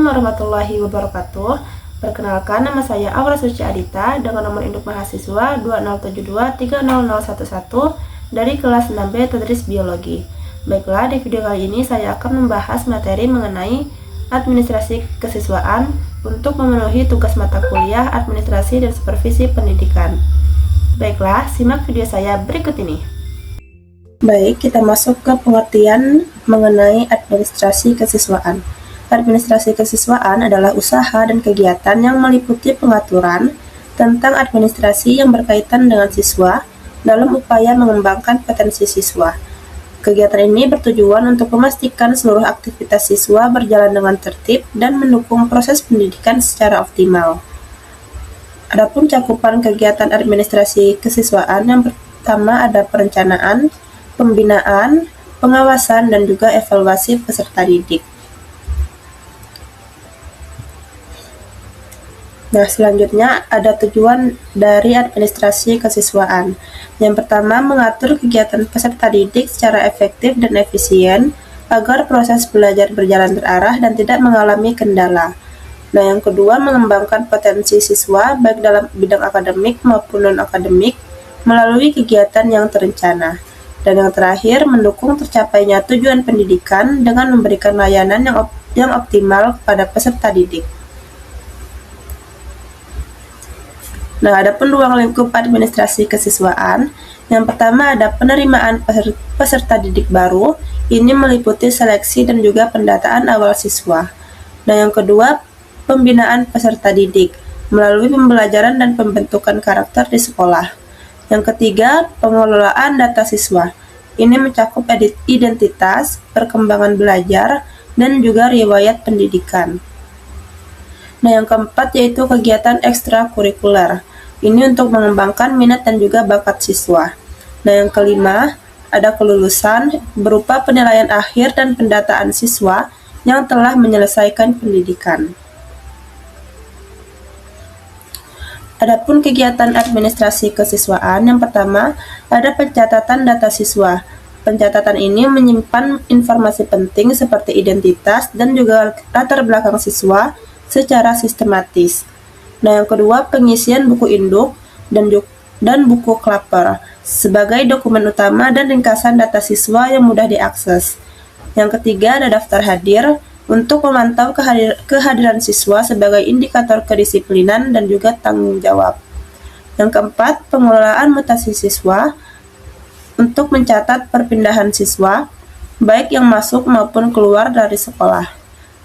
Assalamualaikum warahmatullahi wabarakatuh. Perkenalkan, nama saya Aura Suci Adita dengan nomor induk mahasiswa 2072300111 dari kelas 6B Tadris Biologi. Baiklah, di video kali ini saya akan membahas materi mengenai administrasi kesiswaan untuk memenuhi tugas mata kuliah administrasi dan supervisi pendidikan. Baiklah, simak video saya berikut ini. Baik, kita masuk ke pengertian mengenai administrasi kesiswaan. Administrasi kesiswaan adalah usaha dan kegiatan yang meliputi pengaturan tentang administrasi yang berkaitan dengan siswa dalam upaya mengembangkan potensi siswa. Kegiatan ini bertujuan untuk memastikan seluruh aktivitas siswa berjalan dengan tertib dan mendukung proses pendidikan secara optimal. Adapun cakupan kegiatan administrasi kesiswaan, yang pertama ada perencanaan, pembinaan, pengawasan, dan juga evaluasi peserta didik. Nah, selanjutnya ada tujuan dari administrasi kesiswaan. Yang pertama, mengatur kegiatan peserta didik secara efektif dan efisien agar proses belajar berjalan terarah dan tidak mengalami kendala. Nah, yang kedua, mengembangkan potensi siswa baik dalam bidang akademik maupun non-akademik melalui kegiatan yang terencana. Dan yang terakhir, mendukung tercapainya tujuan pendidikan dengan memberikan layanan yang optimal kepada peserta didik. Nah, ada ruang lingkup administrasi kesiswaan. Yang pertama ada penerimaan peserta didik baru. Ini meliputi seleksi dan juga pendataan awal siswa. Nah, yang kedua, pembinaan peserta didik melalui pembelajaran dan pembentukan karakter di sekolah. Yang ketiga, pengelolaan data siswa. Ini mencakup identitas, perkembangan belajar, dan juga riwayat pendidikan. Nah, yang keempat yaitu kegiatan ekstrakurikuler. Ini untuk mengembangkan minat dan juga bakat siswa. Nah, yang kelima ada kelulusan berupa penilaian akhir dan pendataan siswa yang telah menyelesaikan pendidikan. Adapun kegiatan administrasi kesiswaan, yang pertama ada pencatatan data siswa. Pencatatan ini menyimpan informasi penting seperti identitas dan juga latar belakang siswa secara sistematis. Nah, yang kedua, pengisian buku induk dan buku klaper sebagai dokumen utama dan ringkasan data siswa yang mudah diakses. Yang ketiga, ada daftar hadir untuk memantau kehadiran siswa sebagai indikator kedisiplinan dan juga tanggung jawab. Yang keempat, pengelolaan mutasi siswa untuk mencatat perpindahan siswa baik yang masuk maupun keluar dari sekolah.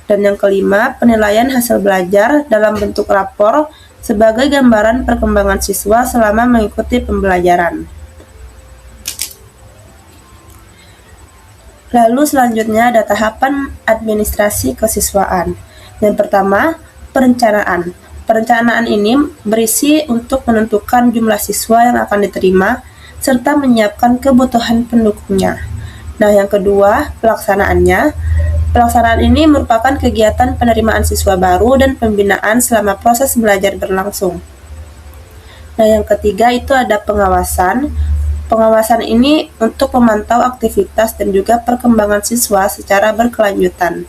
Dan yang kelima, penilaian hasil belajar dalam bentuk rapor sebagai gambaran perkembangan siswa selama mengikuti pembelajaran. Lalu selanjutnya ada tahapan administrasi kesiswaan. Yang pertama, perencanaan. Perencanaan ini berisi untuk menentukan jumlah siswa yang akan diterima serta menyiapkan kebutuhan pendukungnya. Nah, yang kedua, pelaksanaannya. Pelaksanaan ini merupakan kegiatan penerimaan siswa baru dan pembinaan selama proses belajar berlangsung. Nah, yang ketiga itu ada pengawasan. Pengawasan ini untuk memantau aktivitas dan juga perkembangan siswa secara berkelanjutan.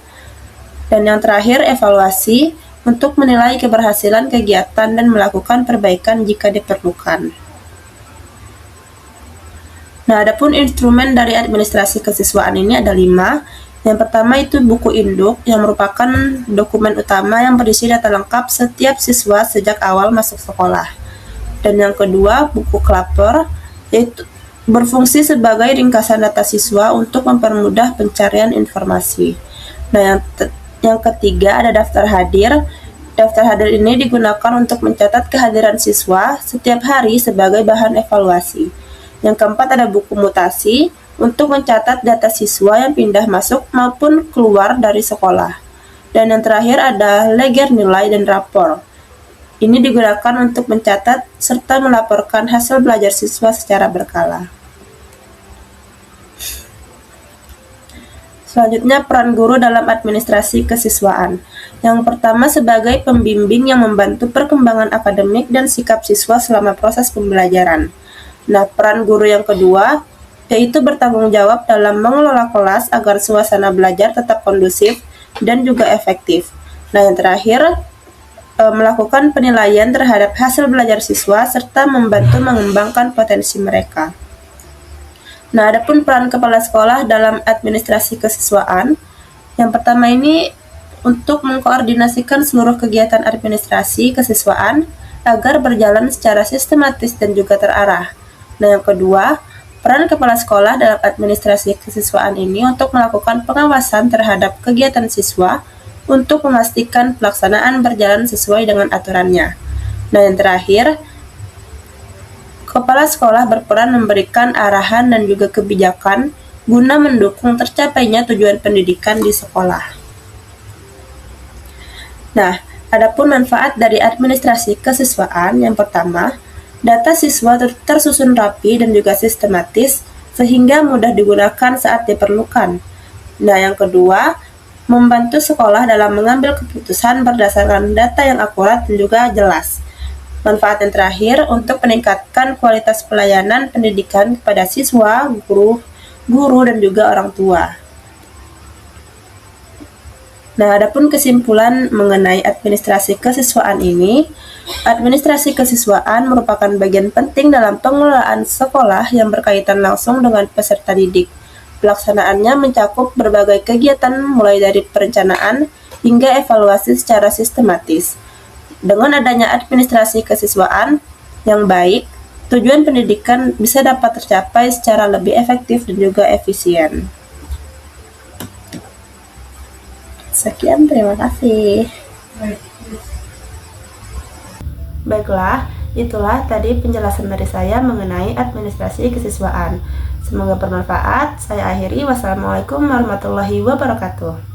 Dan yang terakhir, evaluasi untuk menilai keberhasilan kegiatan dan melakukan perbaikan jika diperlukan. Nah, adapun instrumen dari administrasi kesiswaan ini ada 5. Yang pertama itu buku induk, yang merupakan dokumen utama yang berisi data lengkap setiap siswa sejak awal masuk sekolah. Dan yang kedua, buku klaper, yaitu berfungsi sebagai ringkasan data siswa untuk mempermudah pencarian informasi. Nah, yang ketiga ada daftar hadir. Daftar hadir ini digunakan untuk mencatat kehadiran siswa setiap hari sebagai bahan evaluasi. Yang keempat ada buku mutasi, untuk mencatat data siswa yang pindah masuk maupun keluar dari sekolah. Dan yang terakhir ada leger nilai dan rapor. Ini digunakan untuk mencatat serta melaporkan hasil belajar siswa secara berkala. Selanjutnya, peran guru dalam administrasi kesiswaan. Yang pertama sebagai pembimbing yang membantu perkembangan akademik dan sikap siswa selama proses pembelajaran. Nah, peran guru yang kedua yaitu bertanggung jawab dalam mengelola kelas agar suasana belajar tetap kondusif dan juga efektif. Nah, yang terakhir, melakukan penilaian terhadap hasil belajar siswa serta membantu mengembangkan potensi mereka. Nah, adapun peran kepala sekolah dalam administrasi kesiswaan, yang pertama ini untuk mengkoordinasikan seluruh kegiatan administrasi kesiswaan agar berjalan secara sistematis dan juga terarah. Nah, yang kedua, peran kepala sekolah dalam administrasi kesiswaan ini untuk melakukan pengawasan terhadap kegiatan siswa untuk memastikan pelaksanaan berjalan sesuai dengan aturannya. Nah, yang terakhir, kepala sekolah berperan memberikan arahan dan juga kebijakan guna mendukung tercapainya tujuan pendidikan di sekolah. Nah, adapun manfaat dari administrasi kesiswaan, yang pertama, data siswa tersusun rapi dan juga sistematis sehingga mudah digunakan saat diperlukan. Nah, yang kedua, membantu sekolah dalam mengambil keputusan berdasarkan data yang akurat dan juga jelas. Manfaat yang terakhir untuk meningkatkan kualitas pelayanan pendidikan kepada siswa, guru dan juga orang tua. Nah, adapun kesimpulan mengenai administrasi kesiswaan ini, administrasi kesiswaan merupakan bagian penting dalam pengelolaan sekolah yang berkaitan langsung dengan peserta didik. Pelaksanaannya mencakup berbagai kegiatan mulai dari perencanaan hingga evaluasi secara sistematis. Dengan adanya administrasi kesiswaan yang baik, tujuan pendidikan bisa dapat tercapai secara lebih efektif dan juga efisien. Sekian, terima kasih. Baiklah, itulah tadi penjelasan dari saya mengenai administrasi kesiswaan. Semoga bermanfaat. Saya akhiri. Wassalamualaikum warahmatullahi wabarakatuh.